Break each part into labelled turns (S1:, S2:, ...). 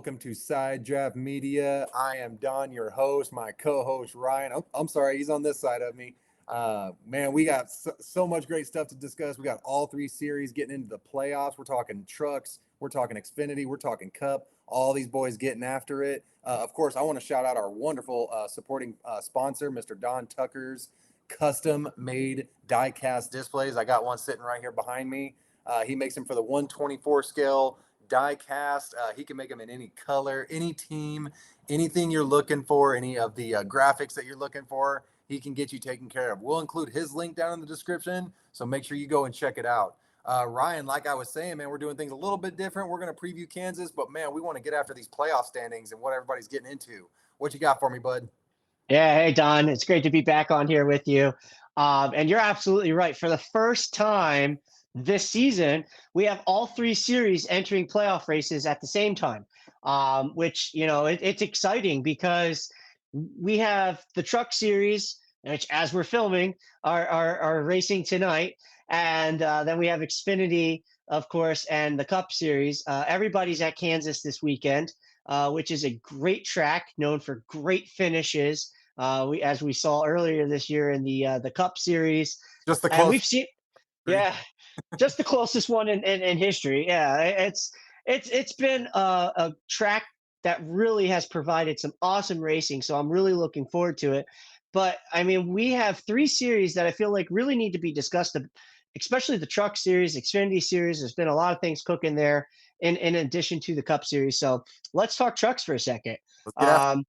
S1: welcome to Side Draft Media. I am Don, your host. My co-host Ryan. I'm sorry, he's on this side of me. Man, we got so much great stuff to discuss. We got all three series getting into the playoffs. We're talking trucks, we're talking Xfinity, we're talking Cup. All these boys getting after it. Of course, I want to shout out our wonderful supporting sponsor, Mr. Don Tucker's custom-made diecast displays. I got one sitting right here behind me. He makes them for the 124 scale die cast. He can make them in any color, any team, anything you're looking for, any of the graphics that you're looking for, he can get you taken care of. We'll include his link down in the description, so make sure you go and check it out. Ryan, like I was saying, man, we're doing things a little bit different. We're going to preview Kansas, but man, we want to get after these playoff standings and what everybody's getting into. What you got for me, bud?
S2: Yeah, hey Don, it's great to be back on here with you. And you're absolutely right. For the first time this season, we have all three series entering playoff races at the same time, which it's exciting because we have the Truck Series, which as we're filming are racing tonight, and then we have Xfinity, of course, and the Cup Series. Everybody's at Kansas this weekend, which is a great track known for great finishes. As we saw earlier this year in the Cup Series,
S1: Just the
S2: and
S1: close.
S2: we've seen, yeah, just the closest one in history. Yeah, it's been a track that really has provided some awesome racing. So I'm really looking forward to it. But I mean, we have three series that I feel like really need to be discussed, especially the Truck Series, Xfinity Series. There's been a lot of things cooking there in addition to the Cup Series. So let's talk trucks for a second.
S1: Let's get after.
S2: Um,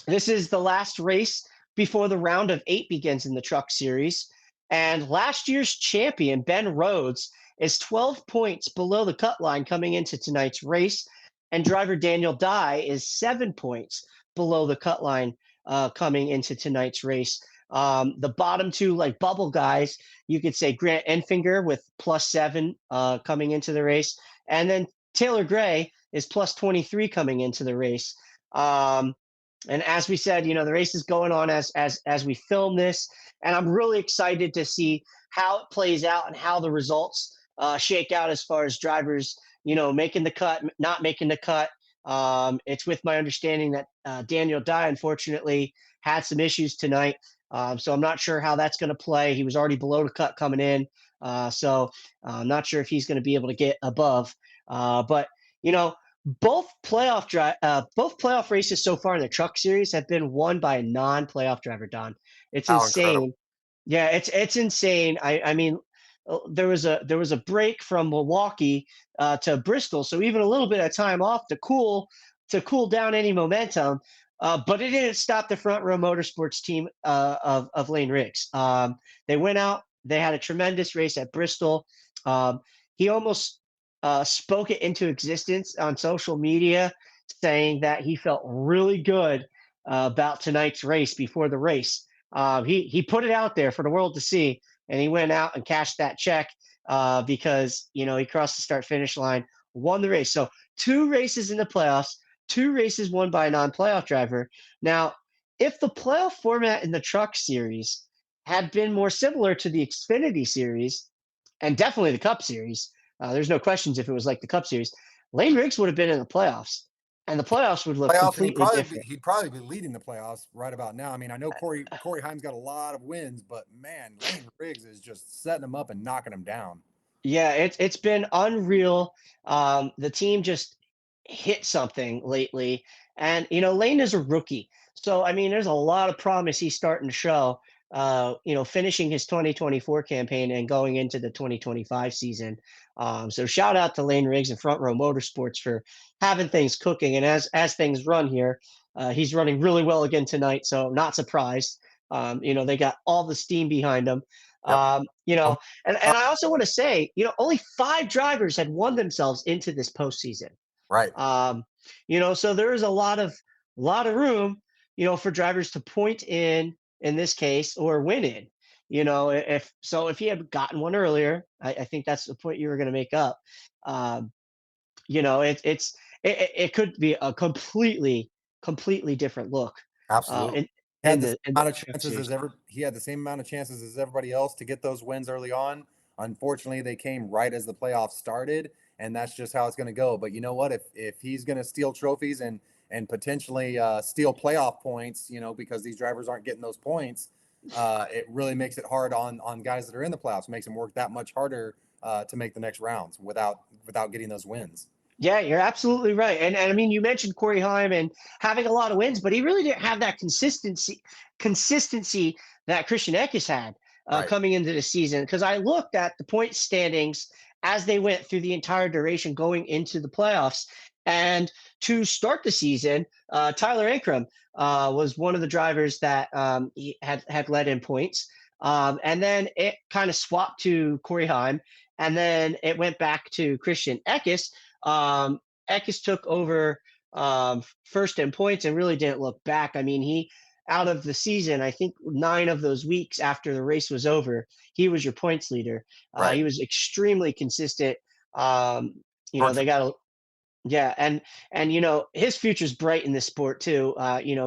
S2: this is the last race before the round of 8 begins in the Truck Series. And last year's champion, Ben Rhodes, is 12 points below the cut line coming into tonight's race. And driver Daniel Dye is 7 points below the cut line coming into tonight's race. The bottom two, like bubble guys, you could say Grant Enfinger with +7 coming into the race. And then Taylor Gray is +23 coming into the race. And as we said, the race is going on as we film this, and I'm really excited to see how it plays out and how the results shake out as far as drivers, making the cut, not making the cut. It's with my understanding that Daniel Dye, unfortunately, had some issues tonight, so I'm not sure how that's going to play. He was already below the cut coming in, so I'm not sure if he's going to be able to get above. But both playoff races so far in the Truck Series have been won by a non-playoff driver. Don, it's
S1: How incredible.
S2: insane. Yeah, it's insane. I mean, there was a break from Milwaukee to Bristol, so even a little bit of time off to cool down any momentum. But it didn't stop the Front Row Motorsports team of Lane Riggs. They went out. They had a tremendous race at Bristol. He almost spoke it into existence on social media, saying that he felt really good about tonight's race before the race. He put it out there for the world to see, and he went out and cashed that check because he crossed the start finish line, won the race. So 2 races in the playoffs, 2 races won by a non-playoff driver. Now, if the playoff format in the Truck Series had been more similar to the Xfinity Series and definitely the Cup Series, there's no questions if it was like the Cup Series. Lane Riggs would have been in the playoffs, and the playoffs would look
S1: Playoffs, and
S2: completely different.
S1: he'd probably be leading the playoffs right about now. I mean, I know Corey Heim's got a lot of wins, but man, Lane Riggs is just setting them up and knocking them down.
S2: Yeah, it's been unreal. The team just hit something lately, and Lane is a rookie, so I mean, there's a lot of promise he's starting to show. Finishing his 2024 campaign and going into the 2025 season. So shout out to Lane Riggs and Front Row Motorsports for having things cooking. And as things run here, he's running really well again tonight. So not surprised. They got all the steam behind them.
S1: Yep.
S2: And I also want to say, only 5 drivers had won themselves into this postseason.
S1: Right.
S2: So there is a lot of room, for drivers to point in this case, or win in. If he had gotten one earlier, I think that's the point you were going to make up. It could be a completely different look.
S1: Absolutely.
S2: In the Truck Series.
S1: He had the same amount of chances as everybody else to get those wins early on. Unfortunately, they came right as the playoffs started, and that's just how it's going to go. But you know what? If he's going to steal trophies and potentially steal playoff points, because these drivers aren't getting those points, it really makes it hard on guys that are in the playoffs. It makes them work that much harder to make the next rounds without getting those wins.
S2: Yeah, you're absolutely right. And I mean, you mentioned Corey Heim and having a lot of wins, but he really didn't have that consistency that Christian Eckes had
S1: Right.
S2: coming into the season. Because I looked at the point standings as they went through the entire duration going into the playoffs. And to start the season, Tyler Ankrum was one of the drivers that he had led in points. And then it kind of swapped to Corey Heim. And then it went back to Christian Eckes. Eckes took over first in points and really didn't look back. I mean, he out of the season, I think 9 of those weeks after the race was over, he was your points leader.
S1: Right.
S2: He was extremely consistent.
S1: Hard
S2: They got a yeah, and his future's bright in this sport too.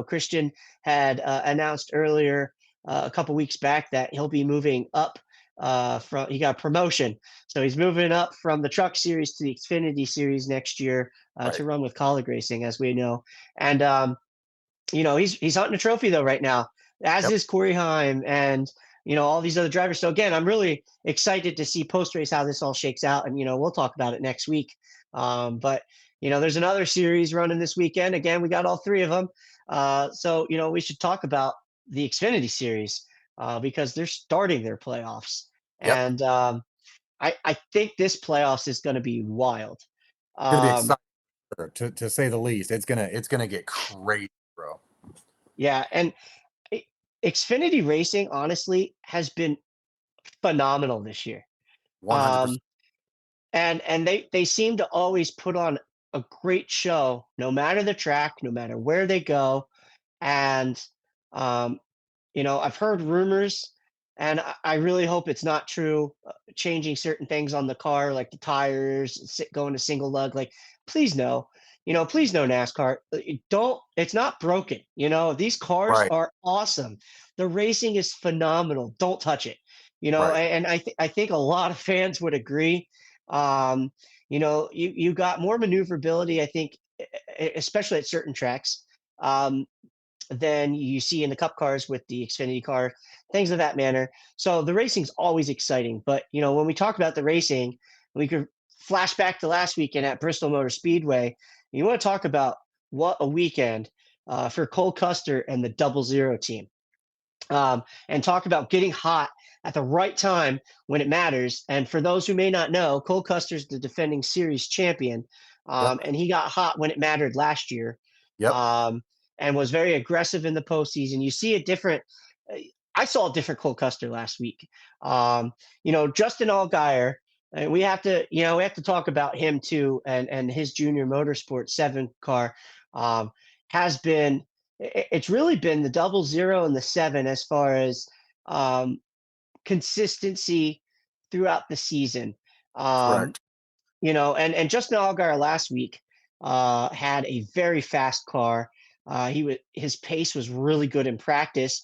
S2: Christian had announced earlier a couple weeks back that he'll be moving up. From he got a promotion, so he's moving up from the Truck Series to the Xfinity Series next year
S1: right.
S2: to run with Colleague Racing, as we know. And he's hunting a trophy though right now, as
S1: Yep.
S2: is Corey Heim and all these other drivers. So again, I'm really excited to see post race how this all shakes out, and we'll talk about it next week. But there's another series running this weekend. Again, we got all 3 of them. So we should talk about the Xfinity Series because they're starting their playoffs,
S1: Yep.
S2: and I think this playoffs is going to be wild.
S1: It's gonna be
S2: Um,
S1: exciting to say the least. It's gonna get crazy, bro.
S2: yeah, and I- Xfinity Racing honestly has been phenomenal this year.
S1: 100%.
S2: Um, and they seem to always put on a great show, no matter the track, no matter where they go. And um, I've heard rumors, and I really hope it's not true. Changing certain things on the car, like the tires, going to single lug. Like, please no, please no NASCAR. Don't. It's not broken. These cars
S1: Right.
S2: are awesome. The racing is phenomenal. Don't touch it.
S1: Right.
S2: And I think a lot of fans would agree. You got more maneuverability. I think, especially at certain tracks. Um, than you see in the cup cars with the Xfinity car, things of that manner. So the racing's always exciting. But when we talk about the racing, we could flash back to last weekend at Bristol Motor Speedway. You want to talk about what a weekend for Cole Custer and the Double Zero team, and talk about getting hot at the right time when it matters. And for those who may not know, Cole Custer's the defending series champion,
S1: Yep.
S2: and he got hot when it mattered last year,
S1: Yep.
S2: um, and was very aggressive in the postseason. You see a different. I saw a different Cole Custer last week. Justin Allgaier, and we have to talk about him too, and his junior motorsport 7 car has been it's really been the Double Zero and the 7 as far as um, consistency throughout the season. Um,
S1: Correct.
S2: and Justin Allgaier last week had a very fast car. His pace was really good in practice,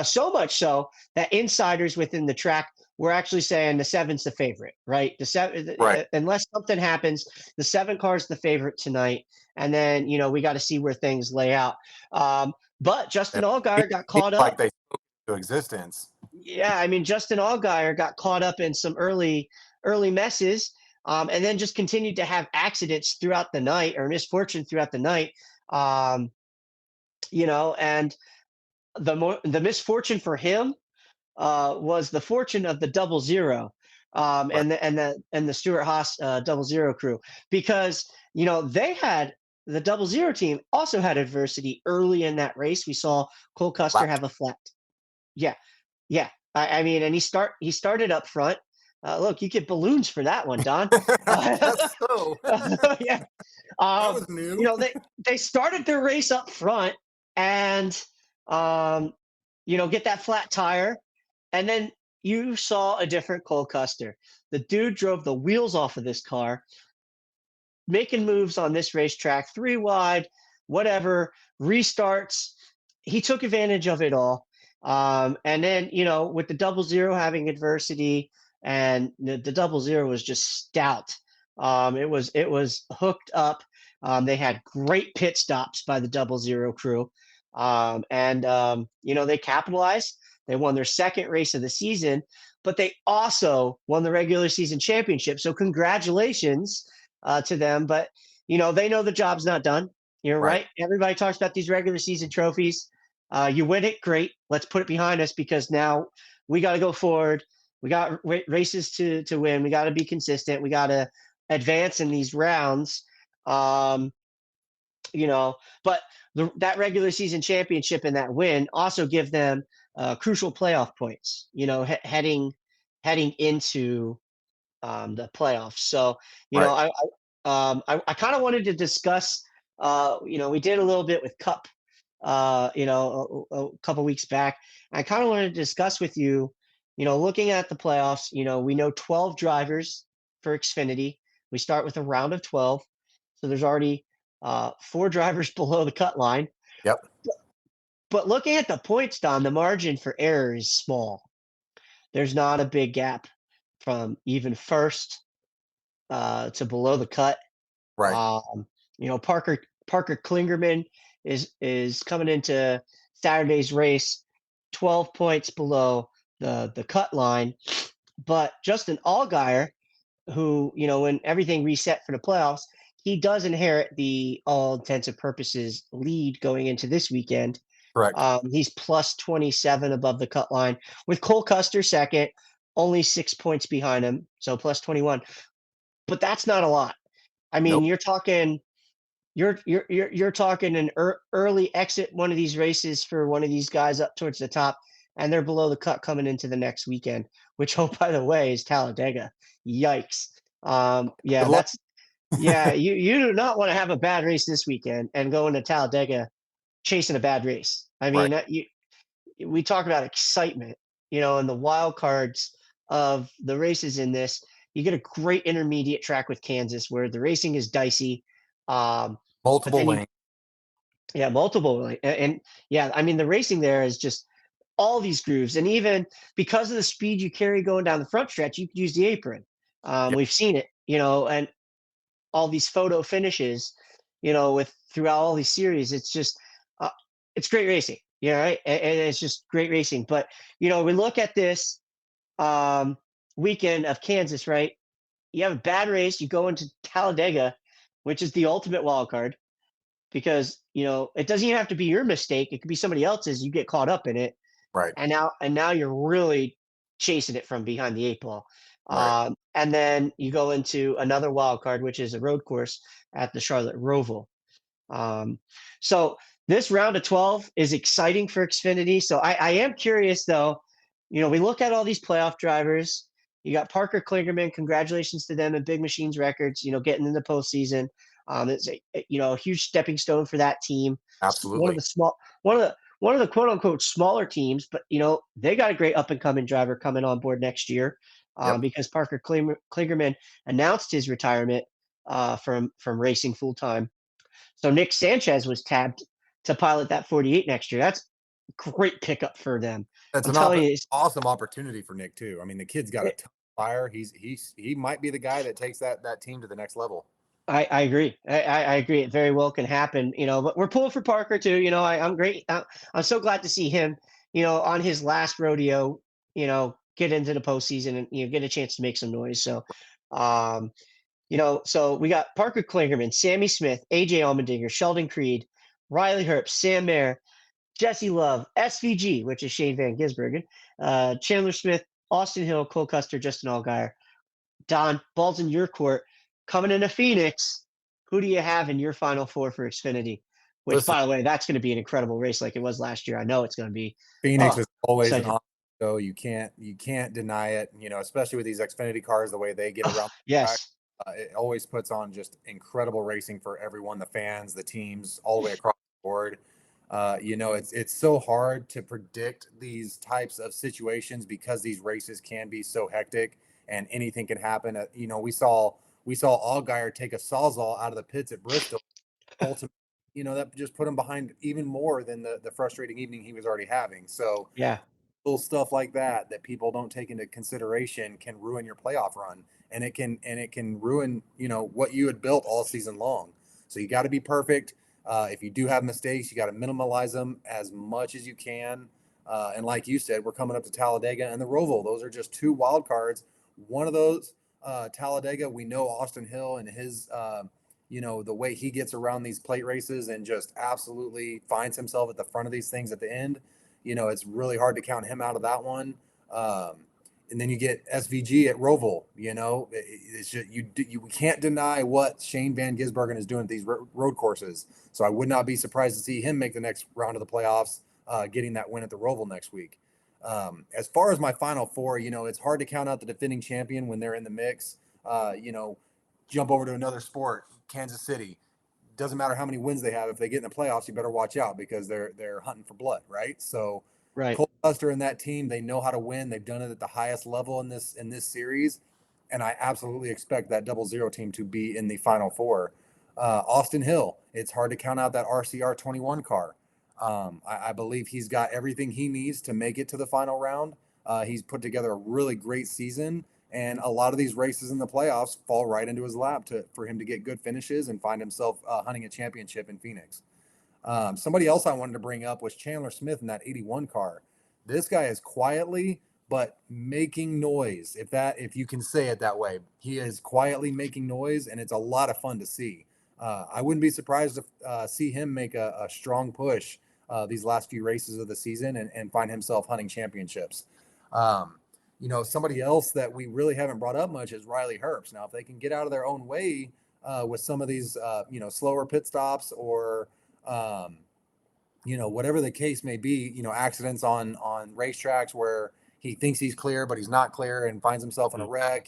S2: so much so that insiders within the track were actually saying the 7's the favorite, right? The 7,
S1: Right.
S2: unless something happens, the 7 car is the favorite tonight, and then we got to see where things lay out. But Justin
S1: It
S2: Allgaier got
S1: seems
S2: caught
S1: like
S2: up.
S1: they spoke into existence.
S2: Yeah, I mean Justin Allgaier got caught up in some early messes, and then just continued to have accidents throughout the night or misfortune throughout the night. Um, and the misfortune for him was the fortune of the Double Zero,
S1: Right.
S2: and the Stuart Haas Double Zero crew, because they had the Double Zero team also had adversity early in that race. We saw Cole Custer
S1: Lap.
S2: have a flat. Yeah, yeah. I mean, and he started up front. Look, you get balloons for that one, Don.
S1: I guess so.
S2: Yeah.
S1: That
S2: Um,
S1: was new.
S2: they started their race up front and um, get that flat tire, and then you saw a different Cole Custer. The dude drove the wheels off of this car, making moves on this racetrack, 3 wide, whatever, restarts. He took advantage of it all. And then, with the Double Zero having adversity, and the Double Zero was just stout. It was hooked up. They had great pit stops by the Double Zero crew, and they capitalized. They won their second race of the season, but they also won the regular season championship. So congratulations to them. But they know the job's not done. You're
S1: Right.
S2: right. Everybody talks about these regular season trophies. You win it, great. Let's put it behind us because now we got to go forward. We got races to win. We got to be consistent. We got to advance in these rounds. Um, but that regular season championship and that win also give them crucial playoff points. Heading into the playoffs. So
S1: Right.
S2: I kind of wanted to discuss. We did a little bit with Cup. A couple weeks back. I kind of wanted to discuss with you. Looking at the playoffs. We know 12 drivers for Xfinity. We start with a round of 12. So there's already four drivers below the cut line.
S1: Yep.
S2: But looking at the points, Don, the margin for error is small. There's not a big gap from even first to below the cut.
S1: Right.
S2: Parker Klingerman is coming into Saturday's race 12 points below the cut line, but Justin Allgaier, who when everything reset for the playoffs, he does inherit the all intents and purposes lead going into this weekend.
S1: Correct.
S2: He's plus 27 above the cut line, with Cole Custer second, only 6 points behind him, so plus 21. But that's not a lot. I mean,
S1: Nope.
S2: you're talking an early exit one of these races for one of these guys up towards the top, and they're below the cut coming into the next weekend, which, oh, by the way, is Talladega. Yikes.
S1: Good
S2: Yeah,
S1: luck.
S2: you do not want to have a bad race this weekend and go into Talladega chasing a bad race. I
S1: Right.
S2: mean, we talk about excitement, and the wild cards of the races in this. You get a great intermediate track with Kansas where the racing is dicey. But
S1: Multiple
S2: then
S1: lanes.
S2: yeah, multiple, like, and yeah, I mean, the racing there is just all these grooves, and even because of the speed you carry going down the front stretch, you could use the apron.
S1: Yep.
S2: We've seen it, and all these photo finishes, with throughout all these series. It's just, uh, it's great racing, yeah, right, and it's just great racing. But we look at this um, weekend of Kansas, right? You have a bad race, you go into Talladega, which is the ultimate wild card because it doesn't even have to be your mistake. It could be somebody else's. You get caught up in it,
S1: Right.
S2: and now you're really chasing it from behind the eight ball.
S1: Right.
S2: And then you go into another wild card, which is a road course at the Charlotte Roval. Um, so this round of 12 is exciting for Xfinity. So I am curious though. We look at all these playoff drivers. You got Parker Klingerman. Congratulations to them and Big Machines Records. Getting in the postseason. It's a huge stepping stone for that team. One of
S1: Absolutely.
S2: the small, one of the quote unquote smaller teams, but they got a great up and coming driver coming on board next year,
S1: Yep.
S2: because Parker Klingerman announced his retirement from racing full time. So Nick Sanchez was tabbed to pilot that 48 next year. That's great pickup for them.
S1: That's
S2: I'm
S1: an
S2: telling you,
S1: awesome opportunity for Nick too. I mean, the kid's got a
S2: it,
S1: ton of fire. He might be the guy that takes that team to the next level.
S2: I agree. I agree. It very well can happen. But we're pulling for Parker too. I'm great. I'm so glad to see him. On his last rodeo. Get into the postseason and get a chance to make some noise. So, um, so we got Parker Klingerman, Sammy Smith, AJ Allmendinger, Sheldon Creed, Riley Herbst, Sam Mayer, Jesse Love, SVG, which is Shane Van Gisbergen, Chandler Smith, Austin Hill, Cole Custer, Justin Allgaier. Don, ball's in your court. Coming into Phoenix, who do you have in your final four for Xfinity? Which,
S1: Listen,
S2: by the way, that's going to be an incredible race like it was last year. I know it's going to be.
S1: Phoenix
S2: Oh,
S1: is always an
S2: excited.
S1: option. So you can't deny it. Especially with these Xfinity cars, the way they get
S2: Oh,
S1: around the track,
S2: yes.
S1: it always puts on just incredible racing for everyone, the fans, the teams, all the way across the board. It's so hard to predict these types of situations because these races can be so hectic and anything can happen. We saw Allgaier take a sawzall out of the pits at Bristol. Ultimately, that just put him behind even more than the frustrating evening he was already having. So
S2: Yeah.
S1: little stuff like that that people don't take into consideration can ruin your playoff run. and it can ruin, what you had built all season long. So you got to be perfect. If you do have mistakes, you got to minimize them as much as you can. And like you said, we're coming up to Talladega and the Roval. Those are just two wild cards. One of those, Talladega, we know Austin Hill and his, the way he gets around these plate races and just absolutely finds himself at the front of these things at the end. It's really hard to count him out of that one. And then you get SVG at Roval. It's just you can't deny what Shane Van Gisbergen is doing at these road courses. So I would not be surprised to see him make the next round of the playoffs, getting that win at the Roval next week. As far as my final four, it's hard to count out the defending champion when they're in the mix. Jump over to another sport, Kansas City. Doesn't matter how many wins they have. If they get in the playoffs, you better watch out because they're hunting for blood, right? So
S2: Right.
S1: Cole Custer and that team, they know how to win. They've done it at the highest level in this series, and I absolutely expect that 00 team to be in the final four. Austin Hill, it's hard to count out that RCR 21 car. I believe he's got everything he needs to make it to the final round. He's put together a really great season, and a lot of these races in the playoffs fall right into his lap for him to get good finishes and find himself hunting a championship in Phoenix. Somebody else I wanted to bring up was Chandler Smith in that 81 car. This guy is quietly but making noise. If you can say it that way, he is quietly making noise, and it's a lot of fun to see. I wouldn't be surprised to see him make a strong push these last few races of the season and find himself hunting championships. Somebody else that we really haven't brought up much is Riley Herbst. Now, if they can get out of their own way with some of these, slower pit stops or whatever the case may be, accidents on racetracks where he thinks he's clear, but he's not clear and finds himself in a wreck,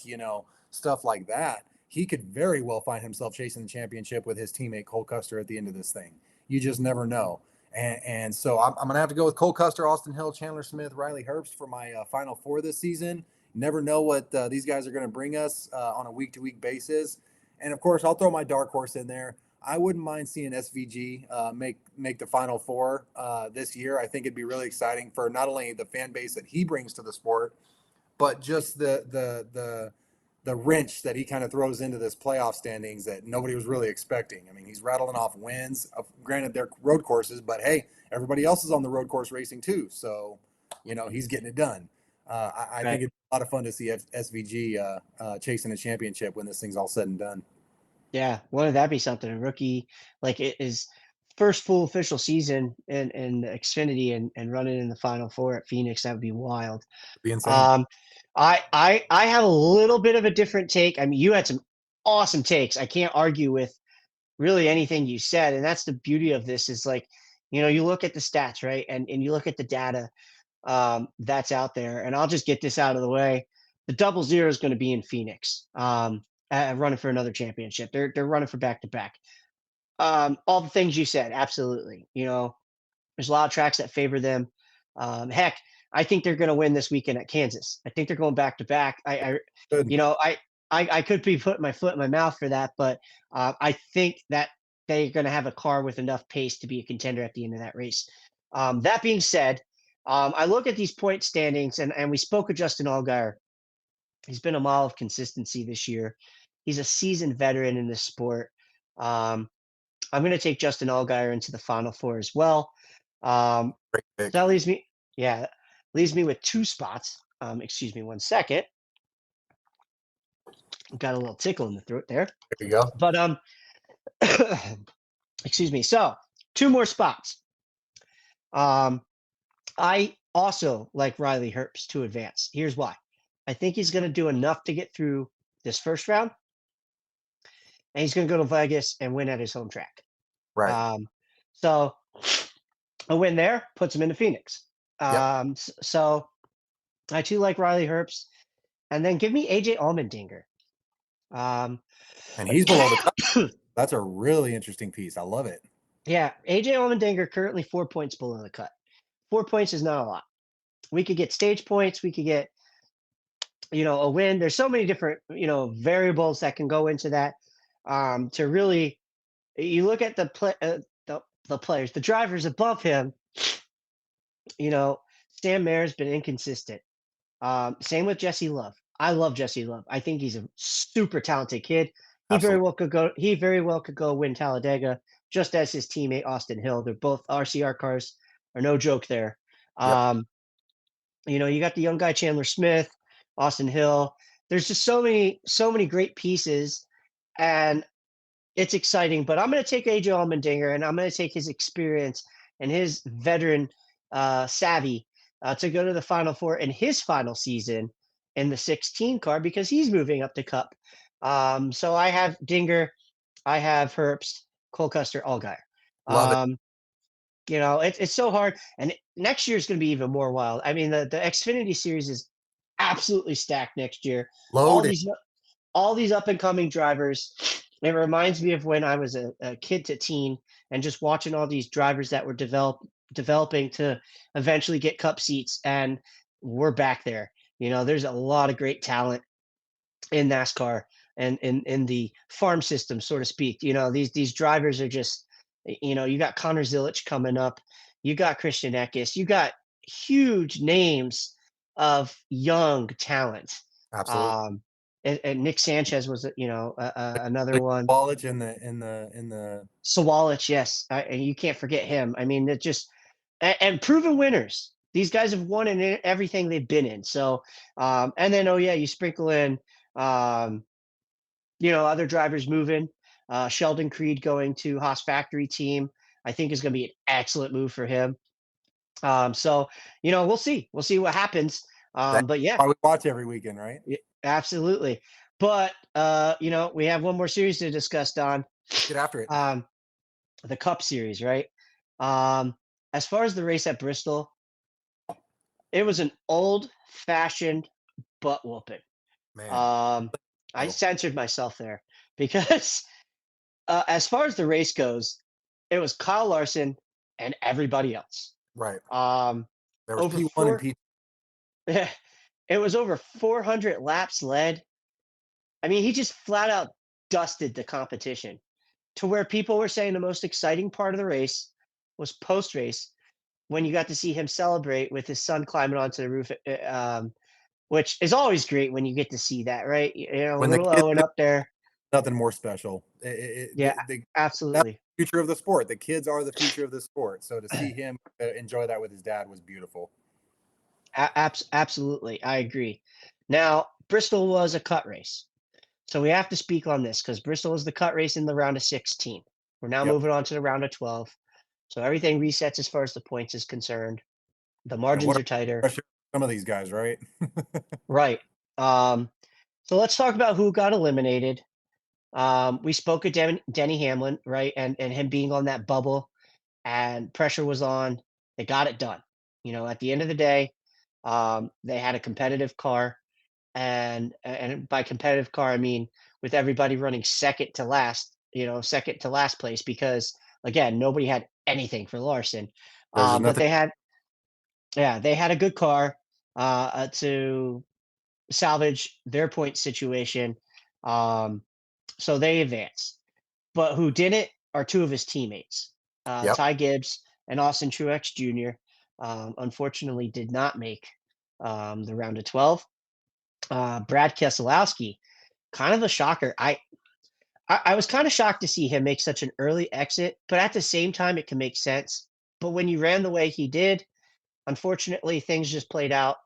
S1: stuff like that. He could very well find himself chasing the championship with his teammate Cole Custer at the end of this thing. You just never know. And so I'm going to have to go with Cole Custer, Austin Hill, Chandler Smith, Riley Herbst for my final four this season. Never know what these guys are going to bring us on a week-to-week basis. And, of course, I'll throw my dark horse in there. I wouldn't mind seeing SVG make the Final Four this year. I think it'd be really exciting for not only the fan base that he brings to the sport, but just the wrench that he kind of throws into this playoff standings that nobody was really expecting. I mean, he's rattling off wins. Granted, they're road courses, but hey, everybody else is on the road course racing too. So, he's getting it done. I think it's a lot of fun to see SVG chasing a championship when this thing's all said and done.
S2: Yeah, wouldn't that be something? A rookie, like it is first full official season in Xfinity and running in the Final Four at Phoenix. That would be wild.
S1: It'd be insane.
S2: Um, I have a little bit of a different take. I mean, you had some awesome takes. I can't argue with really anything you said, and that's the beauty of this. Is like, you look at the stats, right, and you look at the data that's out there, and I'll just get this out of the way. The 00 is going to be in Phoenix. Running for another championship. They're running for back to back. All the things you said, absolutely. There's a lot of tracks that favor them. Heck, I think they're going to win this weekend at Kansas. I think they're going back to back.
S1: Good.
S2: You know, I could be putting my foot in my mouth for that, but I think that they're going to have a car with enough pace to be a contender at the end of that race. That being said, I look at these point standings, and we spoke of Justin Allgaier. He's been a model of consistency this year. He's a seasoned veteran in this sport. Um, I'm going to take Justin Allgaier into the Final Four as well. Um,
S1: Great
S2: so
S1: pick.
S2: that leaves me with two spots. Excuse me one second. Got a little tickle in the throat there.
S1: There you go.
S2: But excuse me. So two more spots. I also like Riley Herbst to advance. Here's why. I think he's going to do enough to get through this first round, and he's going to go to Vegas and win at his home track.
S1: Right.
S2: So a win there puts him into Phoenix.
S1: Yep.
S2: So I too like Riley Herbst, and then give me AJ Allmendinger.
S1: And he's below the cut. That's a really interesting piece. I love it.
S2: Yeah, AJ Allmendinger currently 4 points below the cut. 4 points is not a lot. We could get stage points. We could get, a win. There's so many different, variables that can go into that. To really, you look at the players, the drivers above him. Sam Mayer's been inconsistent. Same with Jesse Love. I love Jesse Love. I think he's a super talented kid. He very
S1: Absolutely.
S2: well could go. He very well could go win Talladega, just as his teammate Austin Hill. They're both RCR cars, are no joke there.
S1: Yep.
S2: Um, you got the young guy Chandler Smith, Austin Hill. There's just so many great pieces, and it's exciting. But I'm going to take AJ Allmendinger, and I'm going to take his experience and his veteran savvy to go to the Final Four in his final season in the 16 car because he's moving up the Cup. So I have Dinger, I have Herbst, Cole Custer, Allgaier.
S1: Love it.
S2: Um, it's so hard, and next year is going to be even more wild. I mean, the Xfinity series is absolutely stacked next year. All
S1: Loaded.
S2: these all these up and coming drivers. It reminds me of when I was a kid to teen and just watching all these drivers that were developing to eventually get cup seats, and we're back there. There's a lot of great talent in NASCAR and in the farm system, so to speak. These drivers are just, you got Connor Zilic coming up, you got Christian Eckes, you got huge names of young talent.
S1: Absolutely.
S2: Um, and Nick Sanchez was, another one.
S1: College in the
S2: Sawallich, yes, and you can't forget him. I mean, it just and proven winners. These guys have won in everything they've been in. So, and then, oh yeah, you sprinkle in, um, other drivers moving. Sheldon Creed going to Haas Factory Team, I think is going to be an excellent move for him. So, we'll see. We'll see what happens.
S1: that's
S2: But yeah,
S1: why we watch every weekend, right?
S2: absolutely. But we have one more series to discuss, Don.
S1: Let's get after it.
S2: Um, the Cup Series, right? Um, as far as the race at Bristol, it was an old-fashioned butt whooping.
S1: Man.
S2: Um, I
S1: Oh,
S2: censored myself there because as far as the race goes, it was Kyle Larson and everybody else.
S1: right.
S2: Um,
S1: There was
S2: over
S1: P1 and
S2: four,
S1: P2.
S2: it was over 400 laps led. I mean, he just flat out dusted the competition to where people were saying the most exciting part of the race was post race when you got to see him celebrate with his son climbing onto the roof, which is always great when you get to see that, right?
S1: When the
S2: Little
S1: kids
S2: Owen
S1: do
S2: up there.
S1: nothing more special.
S2: Yeah,
S1: That's
S2: absolutely.
S1: the future of the sport. The kids are the future of the sport. So to see him enjoy that with his dad was beautiful.
S2: Absolutely. I agree. Now, Bristol was a cut race. So we have to speak on this because Bristol was the cut race in the round of 16. We're now
S1: Yep.
S2: moving on to the round of 12. So everything resets as far as the points is concerned. The
S1: And what
S2: margins
S1: a
S2: are tighter.
S1: pressure some of these guys, right?
S2: Right. Um, so let's talk about who got eliminated. We spoke of Denny Hamlin, right? And him being on that bubble and pressure was on. They got it done. At the end of the day, they had a competitive car. And by competitive car, I mean with everybody running second to last place, because again, nobody had anything for Larson.
S1: There's just
S2: But
S1: nothing.
S2: they had a good car to salvage their point situation. Um, so they advance. But who didn't are two of his teammates,
S1: Yep.
S2: Ty Gibbs and Austin Truex Jr. Unfortunately, did not make the round of 12. Brad Keselowski, kind of a shocker. I was kind of shocked to see him make such an early exit, but at the same time, it can make sense. But when you ran the way he did, unfortunately, things just played out.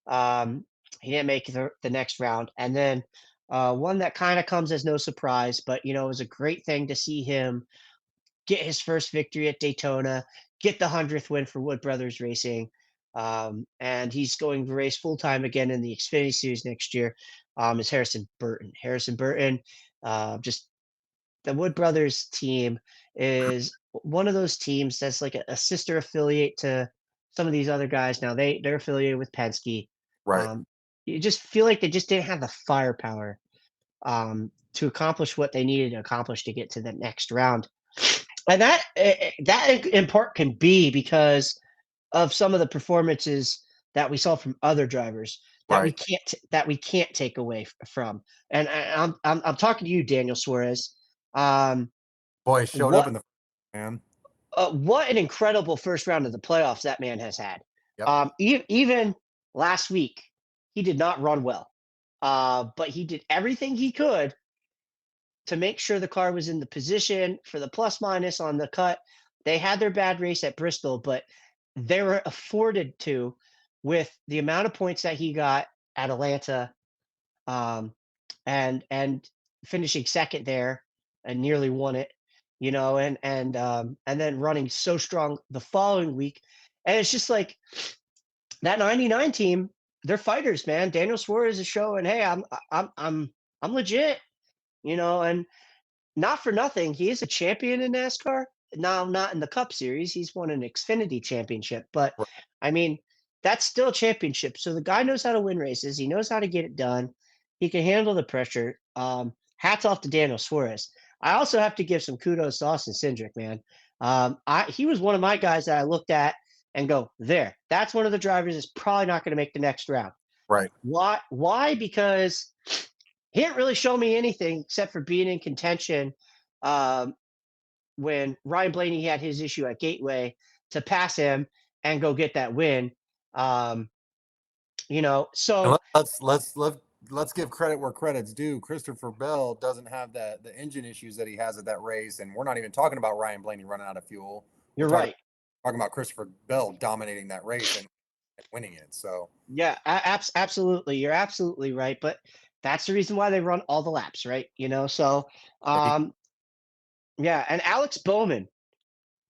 S2: Um, he didn't make the next round. And then one that kind of comes as no surprise, but it was a great thing to see him get his first victory at Daytona, get the 100th win for Wood Brothers Racing. And he's going to race full time again in the Xfinity Series next year. Is Harrison Burton. Harrison Burton, just the Wood Brothers team is one of those teams that's like a sister affiliate to some of these other guys. Now they're affiliated with Penske.
S1: Right.
S2: Um, you just feel like they just didn't have the firepower to accomplish what they needed to accomplish to get to the next round. And that in part can be because of some of the performances that we saw from other drivers that
S1: Right.
S2: we can't take away from. And I'm talking to you, Daniel Suarez. Um,
S1: Boy, it showed up
S2: what
S1: in the man.
S2: what an incredible first round of the playoffs that man has had.
S1: Yep.
S2: Even last week, he did not run well. but he did everything he could to make sure the car was in the position for the plus minus on the cut. They had their bad race at Bristol, but they were afforded to with the amount of points that he got at Atlanta, um, and finishing second there and nearly won it, and then running so strong the following week. And it's just like that 99 team, they're fighters, man. Daniel Suarez is showing, hey, I'm legit, and not for nothing, he is a champion in NASCAR. Now, not in the Cup Series. He's won an Xfinity championship, but
S1: Right.
S2: I mean, that's still a championship. So the guy knows how to win races. He knows how to get it done. He can handle the pressure. Hats off to Daniel Suarez. I also have to give some kudos to Austin Cindric, man. He was one of my guys that I looked at and go, there. That's one of the drivers that's probably not going to make the next round.
S1: Right.
S2: Why? Why? Because he didn't really show me anything except for being in contention um, when Ryan Blaney had his issue at Gateway to pass him and go get that win. Um,
S1: And
S2: so
S1: let's give credit where credit's due. Christopher Bell doesn't have the engine issues that he has at that race, and we're not even talking about Ryan Blaney running out of fuel. We're
S2: you're right.
S1: talking about Christopher Bell dominating that race and winning it. So
S2: Yeah, absolutely. You're absolutely right. But that's the reason why they run all the laps, right? So
S1: he,
S2: um, yeah. And Alex Bowman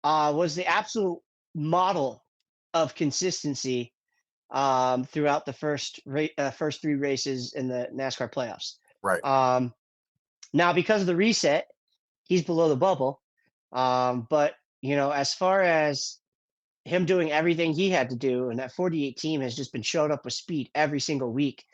S2: was the absolute model of consistency throughout the first three races in the NASCAR playoffs.
S1: right,
S2: Um, Now, because of the reset, he's below the bubble. But as far as him doing everything he had to do, and that 48 team has just been showing up with speed every single week.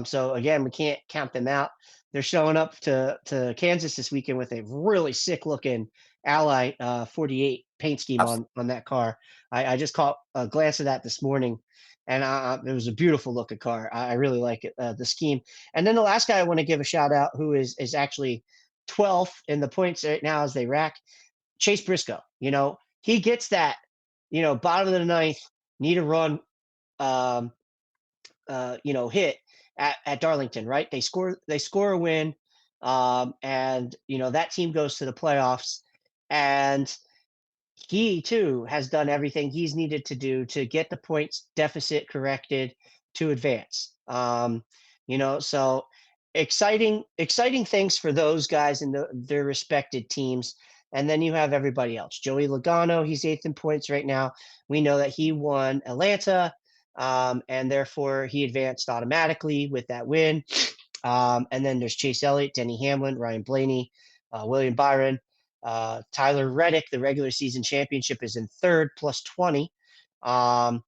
S2: So again, we can't count them out. They're showing up to Kansas this weekend with a really sick looking Ally 48 paint scheme
S1: absolutely.
S2: on that car. I just caught a glance of that this morning, and it was a beautiful looking car. I really like it, the scheme. And then the last guy I want to give a shout out, who is actually 12th in the points right now as they rack, Chase Briscoe. He gets that, bottom of the ninth, need a run, um, hit at Darlington, right? They score a win, and that team goes to the playoffs, and he too has done everything he's needed to do to get the points deficit corrected to advance. So exciting things for those guys in their respected teams. And then you have everybody else. Joey Logano, he's eighth in points right now. We know that he won Atlanta, and therefore he advanced automatically with that win. And then there's Chase Elliott, Denny Hamlin, Ryan Blaney, William Byron, Tyler Reddick. The regular season championship is in third, plus 20. Um,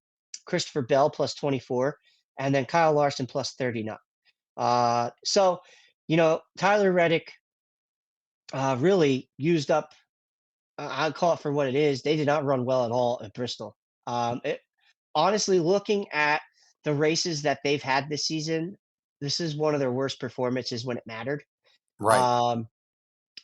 S2: Christopher Bell, plus 24. And then Kyle Larson, plus 39. So, Tyler Reddick really used up, I'll call it for what it is. They did not run well at all at Bristol. Honestly, looking at the races that they've had this season, this is one of their worst performances when it mattered.
S1: Right.
S2: Um,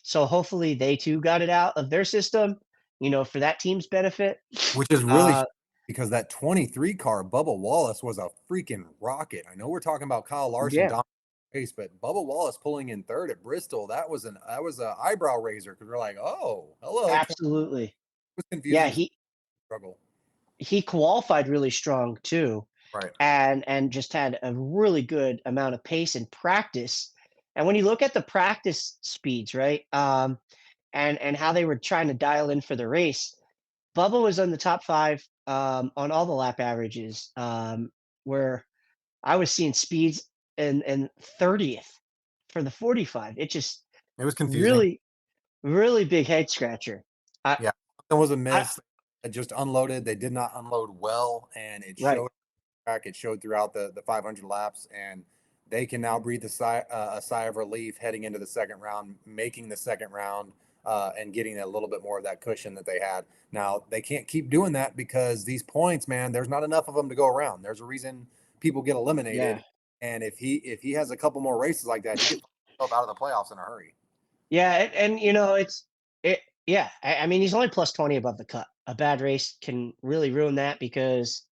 S2: so hopefully they too got it out of their system, for that team's benefit.
S1: Which is really
S2: Uh,
S1: because that 23 car, Bubba Wallace, was a freaking rocket. I know we're talking about Kyle Larson
S2: yeah,
S1: dominating the race, but Bubba Wallace pulling in third at Bristol, that was a eyebrow raiser because we're like, oh, hello, 20
S2: absolutely.
S1: was
S2: Yeah,
S1: confusing to struggle.
S2: he qualified really strong too,
S1: Right.
S2: and just had a really good amount of pace in practice. And when you look at the practice speeds, right, and how they were trying to dial in for the race, Bubba was on the top five on all the lap averages, where I was seeing speeds in 30th for the 45. It just
S1: It was confusing.
S2: really, really big head scratcher. I,
S1: Yeah. There was a
S2: I,
S1: miss. It just unloaded. They did not unload well, and it
S2: right.
S1: showed track. It showed throughout the 500 laps, and they can now breathe a sigh of relief heading into the second round, making the second round, and getting a little bit more of that cushion that they had. Now they can't keep doing that because these points, man, there's not enough of them to go around. There's a reason people get
S2: Yeah.
S1: eliminated, and if he has a couple more races like that, he could find himself out of the playoffs in a hurry.
S2: Yeah. And yeah. I mean, he's only plus 20 above the cut. A bad race can really ruin that because,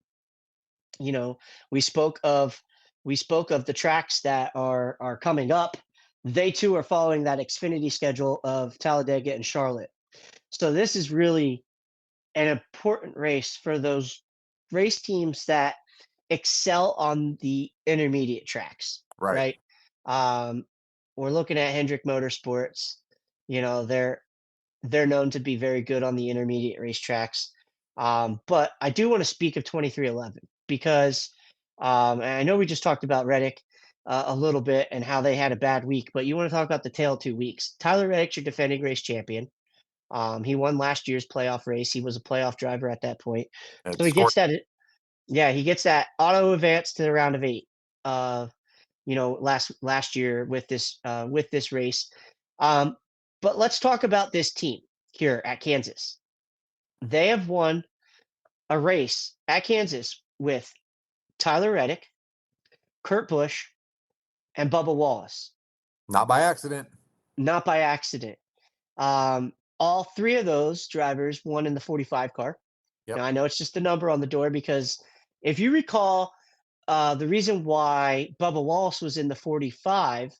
S2: you know, we spoke of we spoke of the tracks that are coming up. They too are following that Xfinity schedule of Talladega and Charlotte. So this is really an important race for those race teams that excel on the intermediate tracks,
S1: Right.
S2: right? Um, we're looking at Hendrick Motorsports. You know, they're known to be very good on the intermediate racetracks. But I do want to speak of 2311 because and I know we just talked about Reddick a little bit and how they had a bad week, but you want to talk about the tail 2 weeks. Tyler Reddick's your defending race champion. He won last year's playoff race. He was a playoff driver at that point.
S1: And
S2: So he
S1: scored.
S2: gets that, yeah, he gets that auto advance to the round of 8. Last year with this race. Um, but let's talk about this team here at Kansas. They have won a race at Kansas with Tyler Reddick, Kurt Busch, and Bubba Wallace.
S1: Not by accident.
S2: Not by accident. All 3 of those drivers won in the 45 car. Now
S1: Yep.
S2: I know it's just a number on the door because if you recall, the reason why Bubba Wallace was in the 45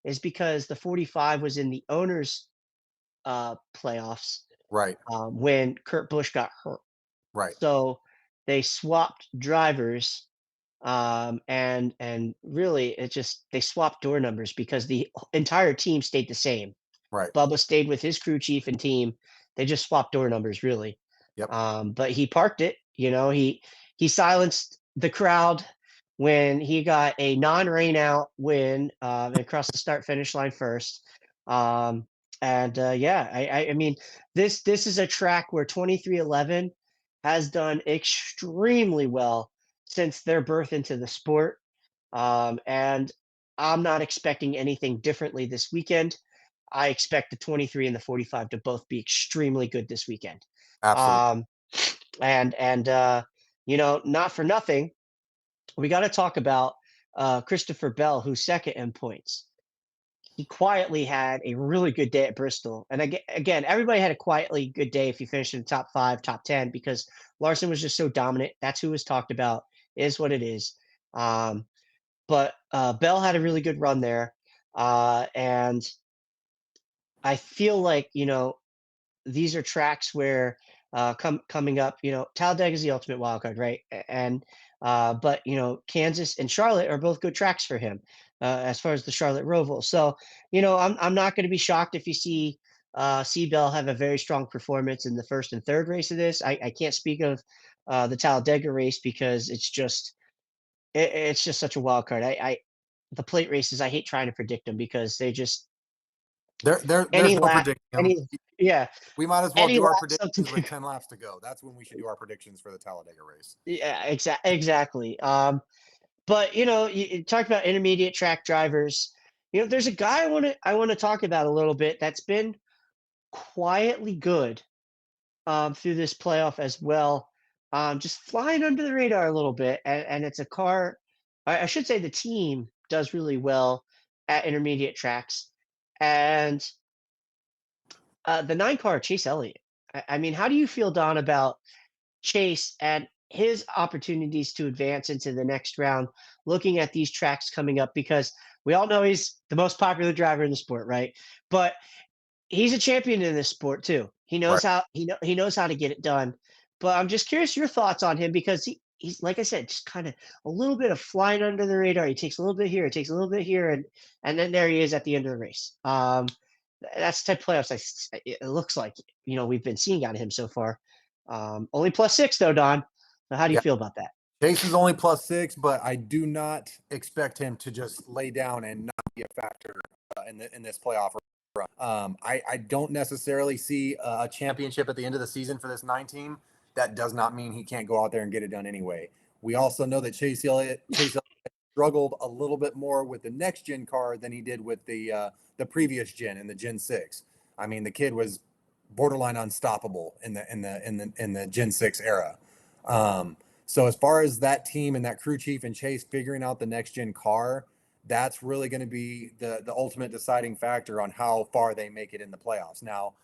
S2: is because the 45 was in the owners' playoffs
S1: Right.
S2: when Kurt Busch got hurt.
S1: Right.
S2: So they swapped drivers, and really they swapped door numbers because the entire team stayed the same.
S1: Right.
S2: Bubba stayed with his crew chief and team. They just swapped door numbers, really.
S1: Yep.
S2: But he parked it. He silenced the crowd when he got a non-rain out win and crossed the start finish line first. I mean, this is a track where 2311 has done extremely well since their birth into the sport. And I'm not expecting anything differently this weekend. I expect the 23 and the 45 to both be extremely good this weekend.
S1: Absolutely.
S2: Um, and not for nothing, we got to talk about Christopher Bell, who's second in points. He quietly had a really good day at Bristol. And again, everybody had a quietly good day if you finish in the top 5, top 10, because Larson was just so dominant. That's who was talked about, is what it is. But Bell had a really good run there. And I feel like, these are tracks where coming up, Talladega is the ultimate wild card, right? But Kansas and Charlotte are both good tracks for him as far as the Charlotte Roval. So I'm not going to be shocked if you see Bell have a very strong performance in the first and third race of this. I can't speak of the Talladega race because it's just such a wild card. The plate races, I hate trying to predict them because they just
S1: There's
S2: any
S1: no
S2: lap,
S1: predicting them.
S2: any yeah,
S1: We might as well
S2: any
S1: do our
S2: lap something.
S1: predictions with 10 laps to go. That's when we should do our predictions for the Talladega race.
S2: Yeah, exactly. But you talked about intermediate track drivers. There's a guy I want to talk about a little bit that's been quietly good through this playoff as well. Just flying under the radar a little bit, and it's a car. I should say the team does really well at intermediate tracks, and the 9 car Chase Elliott. I mean, how do you feel, Don, about Chase and his opportunities to advance into the next round, looking at these tracks coming up? Because we all know he's the most popular driver in the sport, right? But he's a champion in this sport too. He knows
S1: Right.
S2: how he knows how to get it done. But I'm just curious your thoughts on him because he's like I said, just kind of a little bit of flying under the radar. He takes a little bit here, he takes a little bit here, and then there he is at the end of the race. That's the type of playoffs it looks like we've been seeing out of him so far. Only +6 though, Don. So how do you
S1: Yeah.
S2: feel about that?
S1: Chase is only +6, but I do not expect him to just lay down and not be a factor in this playoff run. I don't necessarily see a championship at the end of the season for this 9 team. That does not mean he can't go out there and get it done anyway. We also know that Chase Elliott struggled a little bit more with the next gen car than he did with the previous gen in the Gen 6. I mean, the kid was borderline unstoppable in the Gen 6 era. So as far as that team and that crew chief and Chase figuring out the next gen car, that's really going to be the ultimate deciding factor on how far they make it in the playoffs. Now,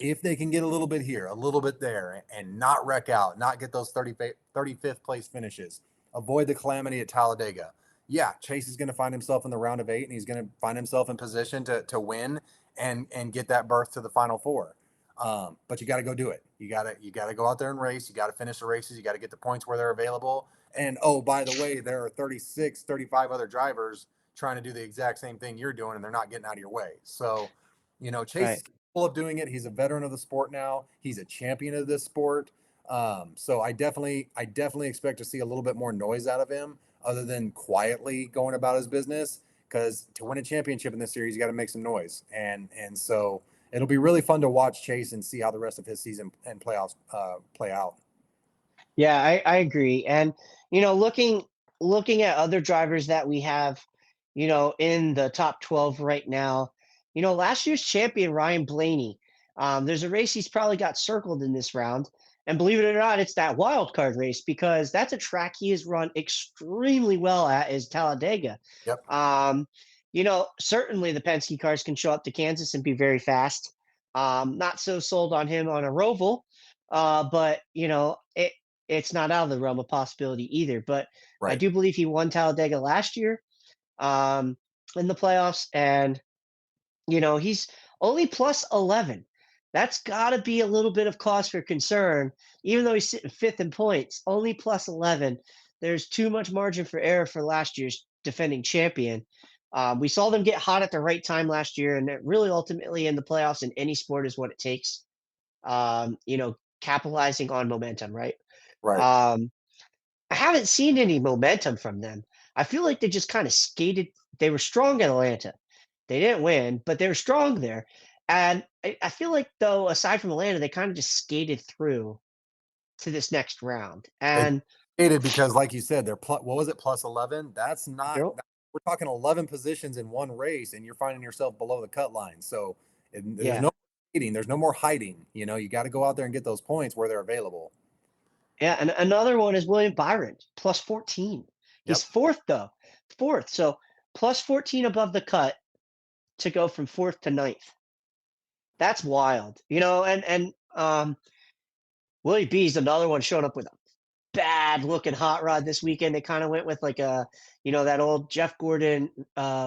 S1: if they can get a little bit here, a little bit there, and not wreck out, not get those 35th place finishes, avoid the calamity at Talladega, yeah, Chase is going to find himself in the round of 8, and he's going to find himself in position to win and get that berth to the Final Four. But you got to go do it. You got to go out there and race. You got to finish the races. You got to get the points where they're available. And oh, by the way, there are 36, 35 other drivers trying to do the exact same thing you're doing, and they're not getting out of your way. So, Chase is
S2: Right.
S1: capable of doing it. He's a veteran of the sport now. He's a champion of this sport. So I definitely expect to see a little bit more noise out of him, other than quietly going about his business. Because to win a championship in this series, you got to make some noise, and so it'll be really fun to watch Chase and see how the rest of his season and playoffs play out.
S2: Yeah, I agree. And looking at other drivers that we have, in the top 12 right now, last year's champion Ryan Blaney. There's a race he's probably got circled in this round. And believe it or not, it's that wild card race because that's a track he has run extremely well at is Talladega.
S1: Yep.
S2: Um, certainly the Penske cars can show up to Kansas and be very fast. Not so sold on him on a Roval, but it's not out of the realm of possibility either. But I
S1: Right.
S2: do believe he won Talladega last year um, in the playoffs, and he's only plus 11. That's got to be a little bit of cause for concern, even though he's sitting fifth in points. Only plus 11. There's too much margin for error for last year's defending champion. We saw them get hot at the right time last year, and it really ultimately in the playoffs in any sport is what it takes. Capitalizing on momentum, right?
S1: Right.
S2: Um, I haven't seen any momentum from them. I feel like they just kind of skated. They were strong in Atlanta. They didn't win, but they were strong there. And I feel like, though, aside from Atlanta, they kind of just skated through to this next round.
S1: They
S2: And
S1: hated because, like you said, they're what was it, plus 11? That's
S2: they're,
S1: not. We're talking 11 positions in one race, and you're finding yourself below the cut line. So there's
S2: yeah,
S1: no hiding. There's no more hiding. You got to go out there and get those points where they're available.
S2: yeah. And another one is William Byron, plus 14. He's
S1: Yep.
S2: fourth, though, fourth. So plus 14 above the cut to go from fourth to ninth. That's wild, and Willie B's another one showing up with a bad looking hot rod this weekend. They kind of went with like that old Jeff Gordon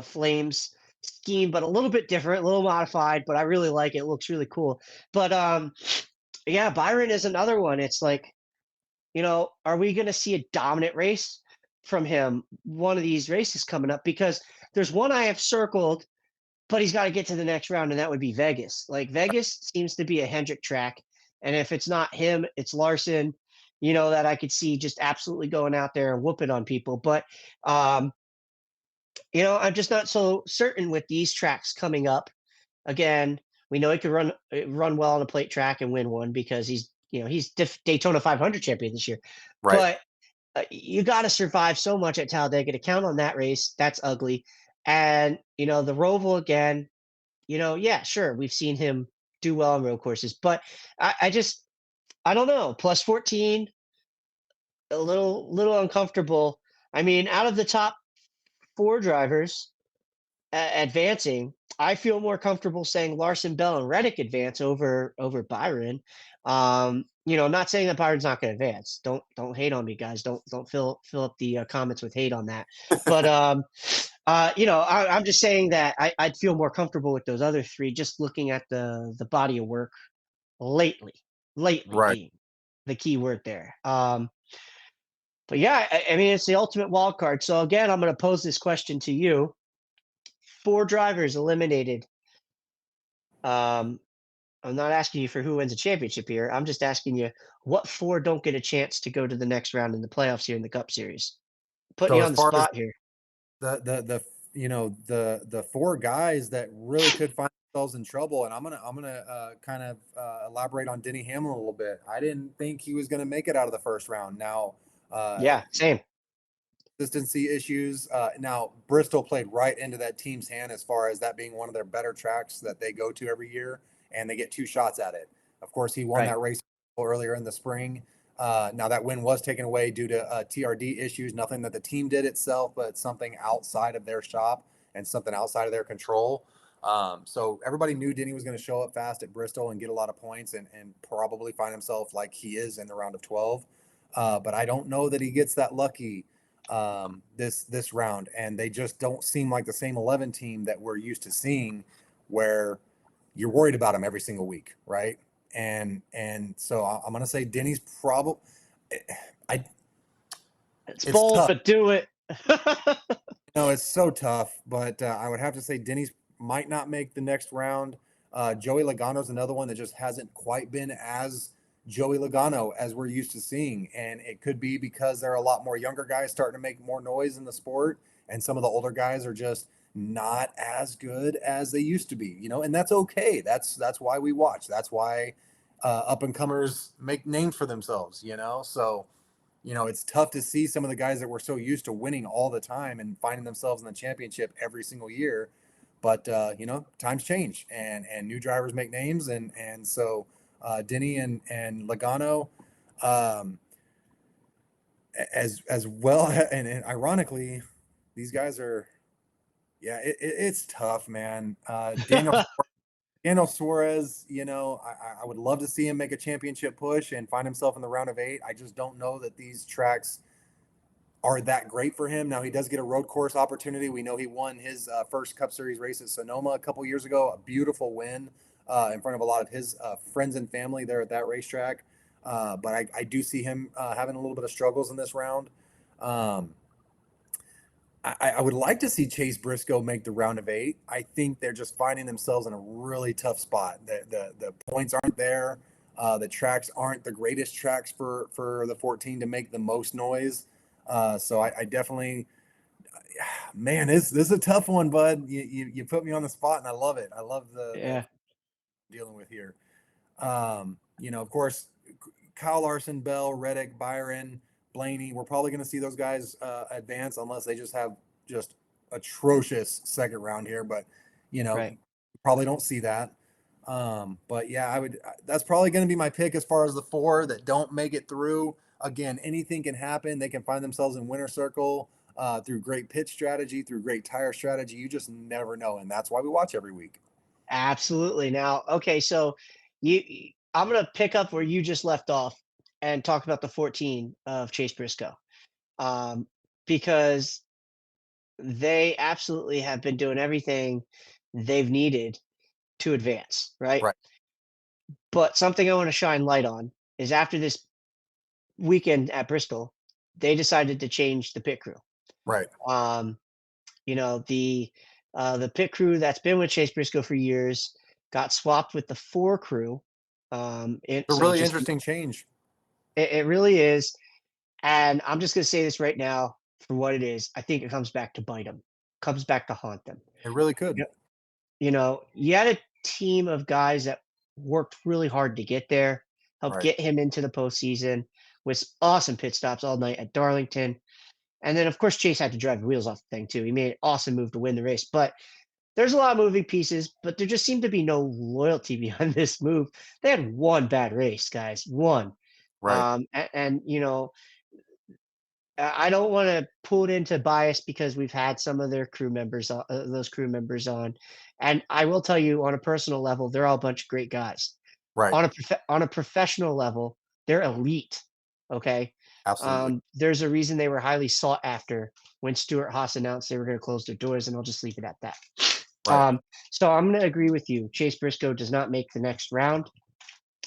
S2: Flames scheme, but a little bit different, a little modified. But I really like it. It looks really cool. But yeah, Byron is another one. It's like, are we going to see a dominant race from him one of these races coming up? Because there's one I have circled, but he's got to get to the next round, and that would be Vegas. Like Vegas seems to be a Hendrick track, and if it's not him, it's Larson. That I could see just absolutely going out there and whooping on people. But I'm just not so certain with these tracks coming up. Again, we know he could run well on a plate track and win one because he's Daytona 500 champion this year.
S1: Right.
S2: But you got to survive so much at Talladega to count on that race. That's ugly. And the Roval again. Yeah, sure, we've seen him do well on road courses, but I don't know. Plus 14, a little uncomfortable. I mean, out of the top four drivers advancing, I feel more comfortable saying Larson, Bell, and Reddick advance over Byron. Not saying that Byron's not going to advance. Don't hate on me, guys. Don't fill up the comments with hate on that. But I'm just saying that I'd feel more comfortable with those other three, just looking at the body of work lately. Lately
S1: Right.
S2: being the key word there. But yeah, I mean, it's the ultimate wild card. So again, I'm going to pose this question to you: four drivers eliminated. Um, I'm not asking you for who wins a championship here. I'm just asking you what four don't get a chance to go to the next round in the playoffs here in the Cup Series. Putting
S1: So
S2: you
S1: as
S2: on the
S1: far as
S2: spot here.
S1: the four guys that really could find themselves in trouble, and I'm gonna kind of elaborate on Denny Hamlin a little bit. I didn't think he was gonna make it out of the first round. Now,
S2: Yeah, same.
S1: consistency issues. Now Bristol played right into that team's hand as far as that being one of their better tracks that they go to every year, and they get two shots at it. Of course, he won
S2: Right.
S1: that race earlier in the spring. Now that win was taken away due to TRD issues. Nothing that the team did itself, but something outside of their shop and something outside of their control. So everybody knew Denny was going to show up fast at Bristol and get a lot of points and probably find himself like he is in the round of 12. But I don't know that he gets that lucky this round, and they just don't seem like the same 11 team that we're used to seeing, where you're worried about them every single week, right? And so I'm gonna say Denny's probably. I
S2: It's
S1: It's
S2: bold,
S1: tough.
S2: but do it.
S1: No, it's so tough, but I would have to say Denny's might not make the next round. Joey Logano's another one that just hasn't quite been as Joey Logano as we're used to seeing, and it could be because there are a lot more younger guys starting to make more noise in the sport, and some of the older guys are just not as good as they used to be, and that's okay. That's why we watch. That's why up and comers make names for themselves, So it's tough to see some of the guys that were so used to winning all the time and finding themselves in the championship every single year. But times change, and new drivers make names, and so Denny and Logano, um, as well, and ironically, these guys are, yeah, it's tough, man. Daniel Suarez, I would love to see him make a championship push and find himself in the round of 8. I just don't know that these tracks are that great for him. Now he does get a road course opportunity. We know he won his first Cup Series race at Sonoma a couple years ago, a beautiful win in front of a lot of his friends and family there at that racetrack. But I do see him having a little bit of struggles in this round. Um, I would like to see Chase Briscoe make the round of 8. I think they're just finding themselves in a really tough spot. The points aren't there. The tracks aren't the greatest tracks for the 14 to make the most noise. So I definitely, man, this is a tough one, bud. You put me on the spot, and I love it. I love the
S2: Yeah,
S1: dealing with here. Of course, Kyle Larson, Bell, Reddick, Byron, Blaney. We're probably going to see those guys advance unless they just have just atrocious second round here. But
S2: right.
S1: probably don't see that. But yeah, That's probably going to be my pick as far as the 4 that don't make it through. Again, anything can happen. They can find themselves in winner circle through great pit strategy, through great tire strategy. You just never know, and that's why we watch every week.
S2: Absolutely. Now, okay, so I'm gonna pick up where you just left off and talk about the 14 of Chase Briscoe, um, because they absolutely have been doing everything they've needed to advance, right?
S1: Right,
S2: But something I want to shine light on is after this weekend at Bristol, they decided to change the pit crew.
S1: right.
S2: Um, the pit crew that's been with Chase Briscoe for years got swapped with the 4 crew.
S1: A
S2: So
S1: really
S2: just
S1: interesting change.
S2: it really is. And I'm just gonna say this right now for what it is. I think it comes back to bite them, comes back to haunt them.
S1: It really could.
S2: You know, you had a team of guys that worked really hard to get there, helped
S1: Right,
S2: get him into the postseason with awesome pit stops all night at Darlington. And then, of course, Chase had to drive the wheels off the thing too. He made an awesome move to win the race. But there's a lot of moving pieces, but there just seemed to be no loyalty behind this move. They had one bad race, guys, one.
S1: right,
S2: And I don't want to pull it into bias because we've had some of their crew members, those crew members on, and I will tell you on a personal level, they're all a bunch of great guys.
S1: right.
S2: On a professional level, they're elite. Okay,
S1: Absolutely.
S2: there's a reason they were highly sought after when Stuart Haas announced they were going to close their doors, and I'll just leave it at that.
S1: Right,
S2: Um, so I'm going to agree with you. Chase Briscoe does not make the next round.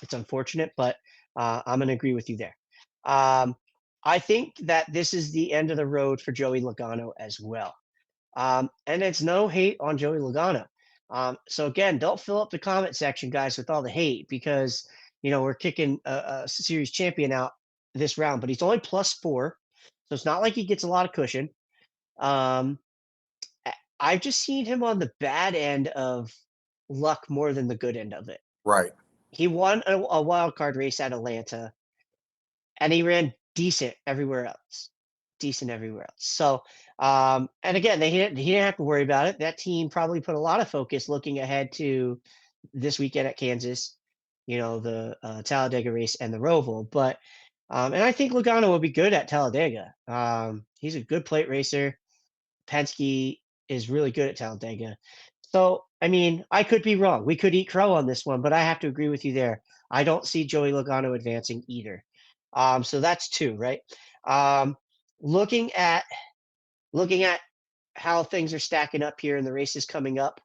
S2: It's unfortunate, but I'm going to agree with you there. Um, I think that this is the end of the road for Joey Logano as well. And it's no hate on Joey Logano. So again, don't fill up the comment section, guys, with all the hate because we're kicking a series champion out this round, but he's only +4, so it's not like he gets a lot of cushion. Um, I've just seen him on the bad end of luck more than the good end of it.
S1: right,
S2: He won a wild card race at Atlanta, and he ran decent everywhere else. Decent everywhere else. So, and again, he didn't have to worry about it. That team probably put a lot of focus looking ahead to this weekend at Kansas, the Talladega race and the Roval. But, and I think Logano will be good at Talladega. He's a good plate racer. Penske is really good at Talladega. So, I mean, I could be wrong. We could eat crow on this one, but I have to agree with you there. I don't see Joey Logano advancing either. So that's 2, right? Um, looking at looking at how things are stacking up here and the races coming up,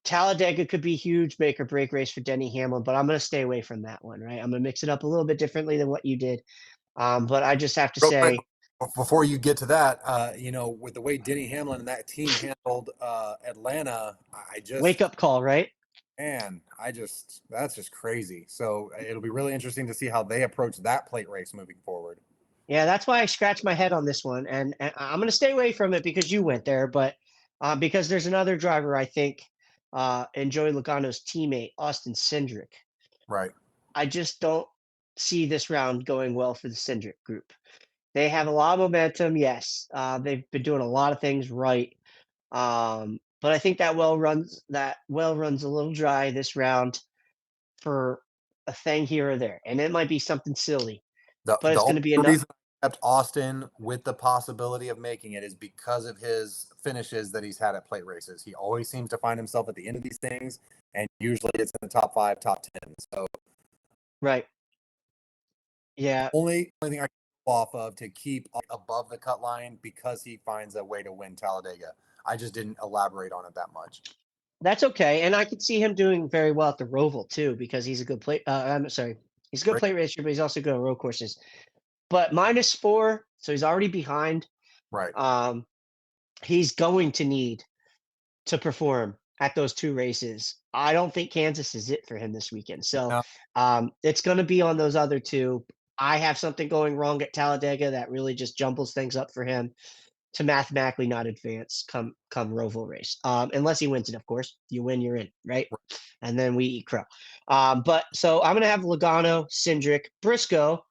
S2: Talladega could be a huge make or break race for Denny Hamlin, but I'm going to stay away from that one, right? I'm going to mix it up a little bit differently than what you did. But I just have to
S1: Real quick,
S2: say,
S1: before you get to that, with the way Denny Hamlin and that team handled Atlanta, I just
S2: wake up call, right?
S1: man, that's just crazy. So it'll be really interesting to see how they approach that plate race moving forward.
S2: Yeah, that's why I scratched my head on this one, and I'm going to stay away from it because you went there, but because there's another driver I think, and Joey Logano's teammate Austin Cindric.
S1: Right.
S2: I just don't see this round going well for the Cindric group. They have a lot of momentum, yes. They've been doing a lot of things right, but I think that well runs a little dry this round for a thing here or there, and it might be something silly, but
S1: The
S2: it's
S1: only
S2: going to be enough.
S1: reason I kept Austin with the possibility of making it is because of his finishes that he's had at plate races. He always seems to find himself at the end of these things, and usually it's in the top 5, top 10. So
S2: Right. Yeah,
S1: only thing I can go off of to keep above the cut line because he finds a way to win Talladega. I just didn't elaborate on it that much.
S2: that's okay, and I could see him doing very well at the Roval too because he's a good play. I'm sorry, he's a good
S1: Right.
S2: plate racer, but he's also good at road courses. But -4, so he's already behind.
S1: Right.
S2: Um, he's going to need to perform at those 2 races. I don't think Kansas is it for him this weekend. So,
S1: Now,
S2: it's gonna be on those other 2. I have something going wrong at Talladega that really just jumbles things up for him to mathematically not advance come Roval race. Unless he wins it, of course. You win, you're in, right? And then we eat crow. But so I'm gonna have Logano, Cindric, Briscoe,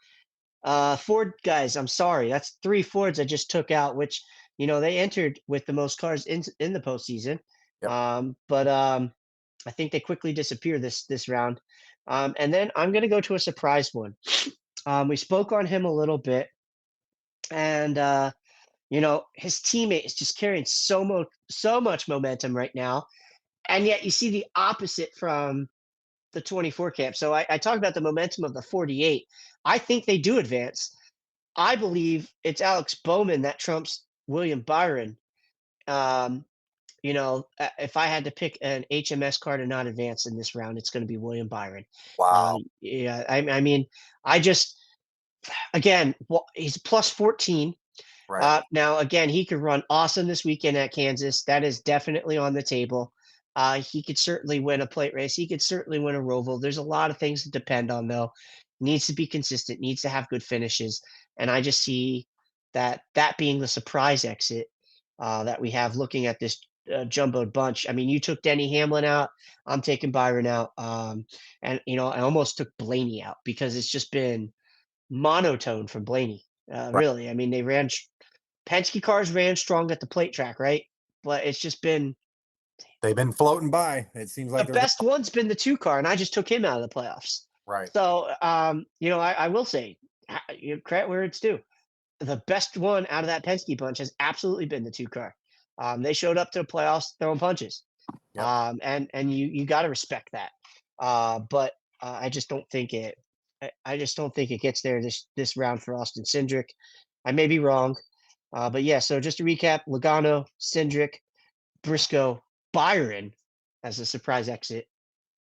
S2: Ford guys, I'm sorry. That's 3 Fords I just took out, which, they entered with the most cars in the postseason.
S1: yep.
S2: But I think they quickly disappear this round. And then I'm gonna go to a surprise one. We spoke on him a little bit, and his teammate is just carrying so much momentum right now. And yet you see the opposite from the 24 camp. So I talked about the momentum of the 48. I think they do advance. I believe it's Alex Bowman that trumps William Byron. Um, if I had to pick an HMS car to not advance in this round, it's going to be William Byron.
S1: Wow.
S2: Yeah, I mean, I just again, he's plus 14.
S1: Right.
S2: Now, again, he could run awesome this weekend at Kansas. That is definitely on the table. He could certainly win a plate race. He could certainly win a Roval. There's a lot of things to depend on, though. Needs to be consistent. Needs to have good finishes. And I just see that being the surprise exit that we have looking at this jumboed bunch. I mean, you took Denny Hamlin out. I'm taking Byron out. And I almost took Blaney out because it's just been monotone from Blaney.
S1: Right.
S2: Really, I mean, Penske cars ran strong at the plate track, right? But it's just been
S1: They've been floating by. It seems
S2: the
S1: like they're going.
S2: best one's been the 2 car, and I just took him out of the playoffs.
S1: Right.
S2: So, I will say, credit where it's due. The best one out of that Penske bunch has absolutely been the 2 car. They showed up to the playoffs throwing punches,
S1: Yep.
S2: and you got to respect that. But I just don't think it. I just don't think it gets there this round for Austin Cindric. I may be wrong, but yeah. So just to recap: Logano, Cindric, Briscoe, Byron as a surprise exit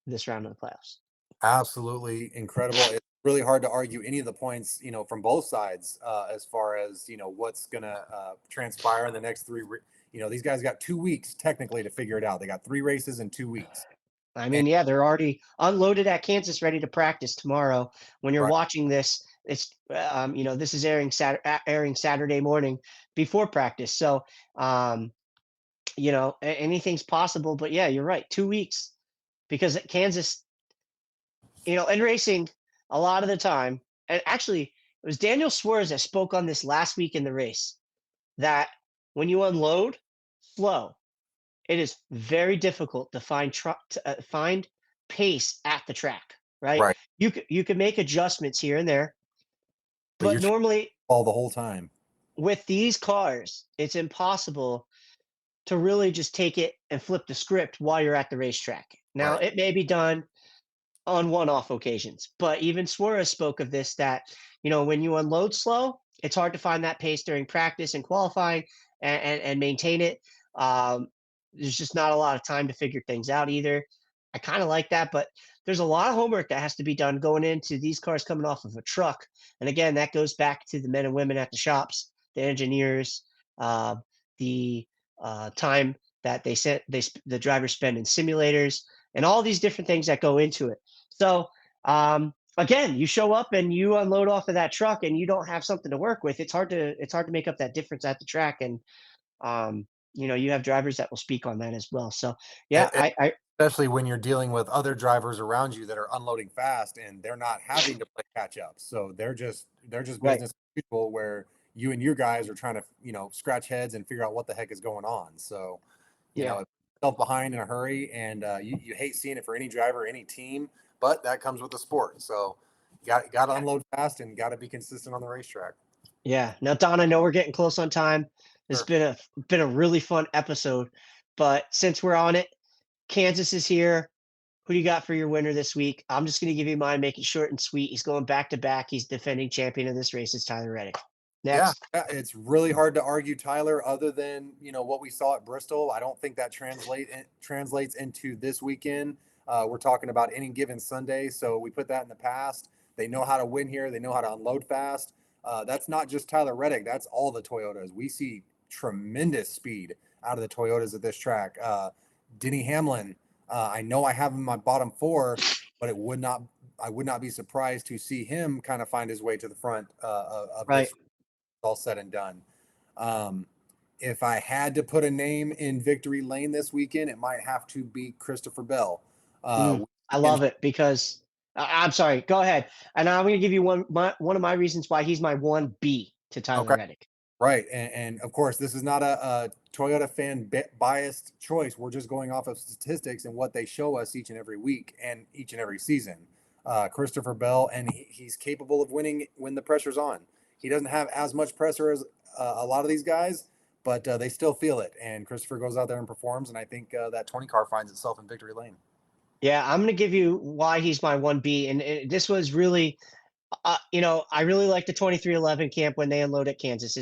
S2: this round of the playoffs.
S1: Absolutely incredible. It's really hard to argue any of the points, from both sides, as far as, what's going to transpire in the next these guys got 2 weeks technically to figure it out. They got 3 races in 2 weeks.
S2: I
S1: And
S2: mean, yeah, they're already unloaded at Kansas, ready to practice tomorrow. When you're
S1: right,
S2: watching this, this is airing Saturday morning before practice. So, anything's possible. But yeah, you're right. 2 weeks because at Kansas, in racing, a lot of the time, and actually, it was Daniel Suarez that spoke on this last week in the race that when you unload slow, it is very difficult to find pace at the track, right?
S1: right.
S2: You can make adjustments here and there,
S1: But you're
S2: but normally
S1: all the whole time.
S2: with these cars, it's impossible to really just take it and flip the script while you're at the racetrack. Now,
S1: Right.
S2: it may be done on one-off occasions, but even Suarez spoke of this that when you unload slow, it's hard to find that pace during practice and qualifying and maintain it. Um, there's just not a lot of time to figure things out either. I kind of like that, but there's a lot of homework that has to be done going into these cars coming off of a truck. And again, that goes back to the men and women at the shops, the engineers, uh, the time that the drivers spend in simulators, and all these different things that go into it. So again, you show up and you unload off of that truck, and you don't have something to work with. It's hard to make up that difference at the track, and you have drivers that will speak on that as well. So
S1: E-
S2: yeah,
S1: e-
S2: I
S1: Especially when you're dealing with other drivers around you that are unloading fast and they're not having to play catch up. So they're just
S2: right,
S1: business as usual where you and your guys are trying to, scratch heads and figure out what the heck is going on. So,
S2: yeah,
S1: it's yourself behind in a hurry, and you hate seeing it for any driver, any team, but that comes with the sport. So you got to
S2: yeah,
S1: unload fast and got to be consistent on the racetrack.
S2: yeah. Now, Don, I know we're getting close on time. It's
S1: Sure.
S2: been a really fun episode, but since we're on it, Kansas is here. Who do you got for your winner this week? I'm just going to give you mine, make it short and sweet. He's going back to back. He's defending champion of this race. It's Tyler Reddick.
S1: Yeah,
S2: Next.
S1: it's really hard to argue Tyler other than, what we saw at Bristol. I don't think that translates into this weekend. We're talking about any given Sunday, so we put that in the past. They know how to win here. They know how to unload fast. That's not just Tyler Reddick. That's all the Toyotas. We see tremendous speed out of the Toyotas at this track. Denny Hamlin, I know I have him in my bottom four, but I would not be surprised to see him kind of find his way to the front of
S2: Right.
S1: this all said and done. Um, if I had to put a name in victory lane this weekend, it might have to be Christopher Bell.
S2: Mm, I
S1: And
S2: love it because I'm sorry. Go ahead. And I'm going to give you one of my reasons why he's my 1B to Tyler
S1: okay,
S2: Reddick.
S1: right, and of course, this is not a Toyota fan biased choice. We're just going off of statistics and what they show us each and every week and each and every season. Christopher Bell, and he's capable of winning when the pressure's on. He doesn't have as much pressure as a lot of these guys, but they still feel it. And Christopher goes out there and performs, and I think that 20 car finds itself in victory lane.
S2: Yeah, I'm going to give you why he's my 1B. And this was really, I really like the 2311 camp when they unload at Kansas.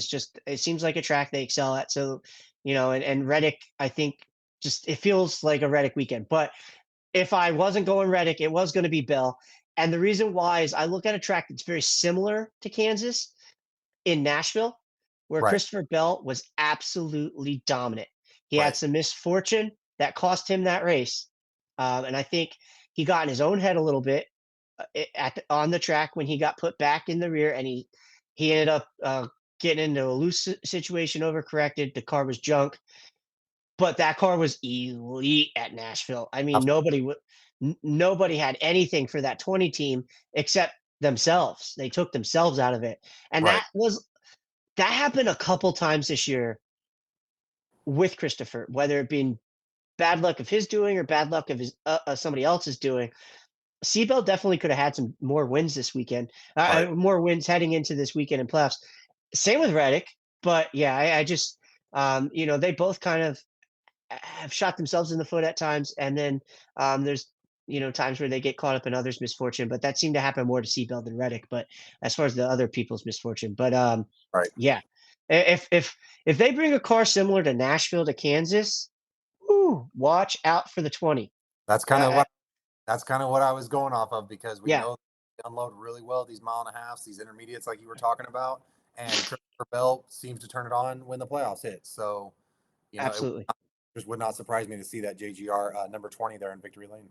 S2: It seems like a track they excel at. So, and Reddick, I think it feels like a Reddick weekend. But if I wasn't going Reddick, it was going to be Bell. And the reason why is I look at a track that's very similar to Kansas in Nashville, where
S1: Right,
S2: Christopher Bell was absolutely dominant. He had
S1: right,
S2: some misfortune that cost him that race. And I think he got in his own head a little bit on the track when he got put back in the rear, and he ended up getting into a loose situation, overcorrected. The car was junk, but that car was elite at Nashville. I mean, nobody had anything for that 20 team except themselves. They took themselves out of it, and
S1: right,
S2: that happened a couple times this year with Christopher, whether it been bad luck of his doing or bad luck of his somebody else's doing. Seabell definitely could have had some more wins this weekend,
S1: right.
S2: more wins heading into this weekend in playoffs. Same with Reddick, but yeah, I just they both kind of have shot themselves in the foot at times, and then there's times where they get caught up in others' misfortune, but that seemed to happen more to Seabell than Reddick. But as far as the other people's misfortune, but
S1: Right.
S2: yeah, if they bring a car similar to Nashville to Kansas, ooh, watch out for the 20.
S1: That's
S2: Uh,
S1: kind of
S2: uh,
S1: what that's kind of what I was going off of because we
S2: yeah,
S1: know they unload really well these mile and a halfs, these intermediates like you were talking about, and Christopher Bell seems to turn it on when the playoffs hit. So, it
S2: absolutely.
S1: just would not surprise me to see that JGR number 20 there in victory lane.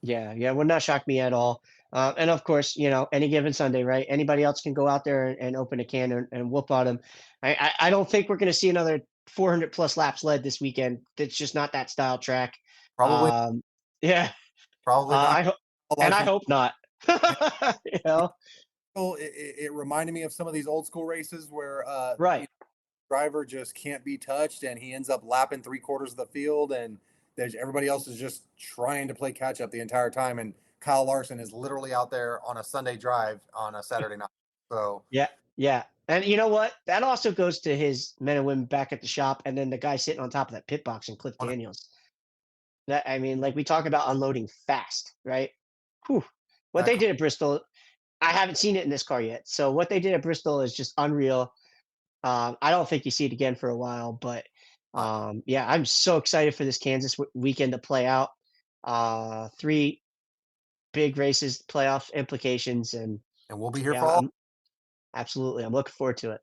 S2: Yeah, yeah, would not shock me at all. And of course, any given Sunday, right? Anybody else can go out there and open a can and whoop on them. I don't think we're going to see another 400 plus laps led this weekend. It's just not that style track.
S1: Probably,
S2: Um, yeah,
S1: probably not.
S2: I hope,
S1: A lot
S2: and
S1: of
S2: I
S1: people.
S2: hope not. you know,
S1: It reminded me of some of these old school races where
S2: right?
S1: driver just can't be touched and he ends up lapping three-quarters of the field, and there's everybody else is just trying to play catch up the entire time, and Kyle Larson is literally out there on a Sunday drive on a Saturday night. So
S2: Yeah, yeah. And you know what? That also goes to his men and women back at the shop, and then the guy sitting on top of that pit box and Cliff
S1: on
S2: Daniels. That I mean, like we talk about unloading fast, right? Whew. What
S1: that
S2: they did at Bristol. I haven't seen it in this car yet. So what they did at Bristol is just unreal. I don't think you see it again for a while, but
S1: Uh,
S2: yeah, I'm so excited for this Kansas weekend to play out. Three big races, playoff implications, and
S1: and we'll be here
S2: yeah,
S1: for all.
S2: I'm looking forward to it.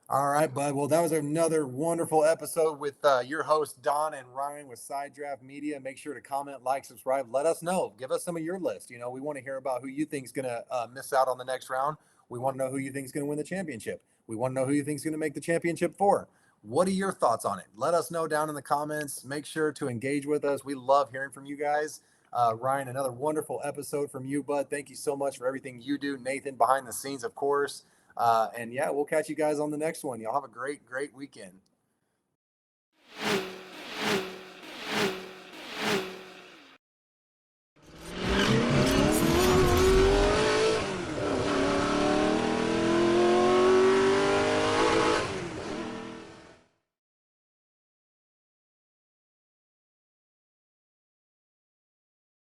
S1: All right, bud. Well, that was another wonderful episode with your host, Don and Ryan with Side Draft Media. Make sure to comment, like, subscribe. Let us know. Give us some of your list. We want to hear about who you think is going to miss out on the next round. We want to know who you think is going to win the championship. We want to know who you think is going to make the championship four. What are your thoughts on it? Let us know down in the comments. Make sure to engage with us. We love hearing from you guys. Ryan, another wonderful episode from you, bud. Thank you so much for everything you do. Nathan, behind the scenes, of course. And yeah, we'll catch you guys on the next one. Y'all have a great, great weekend.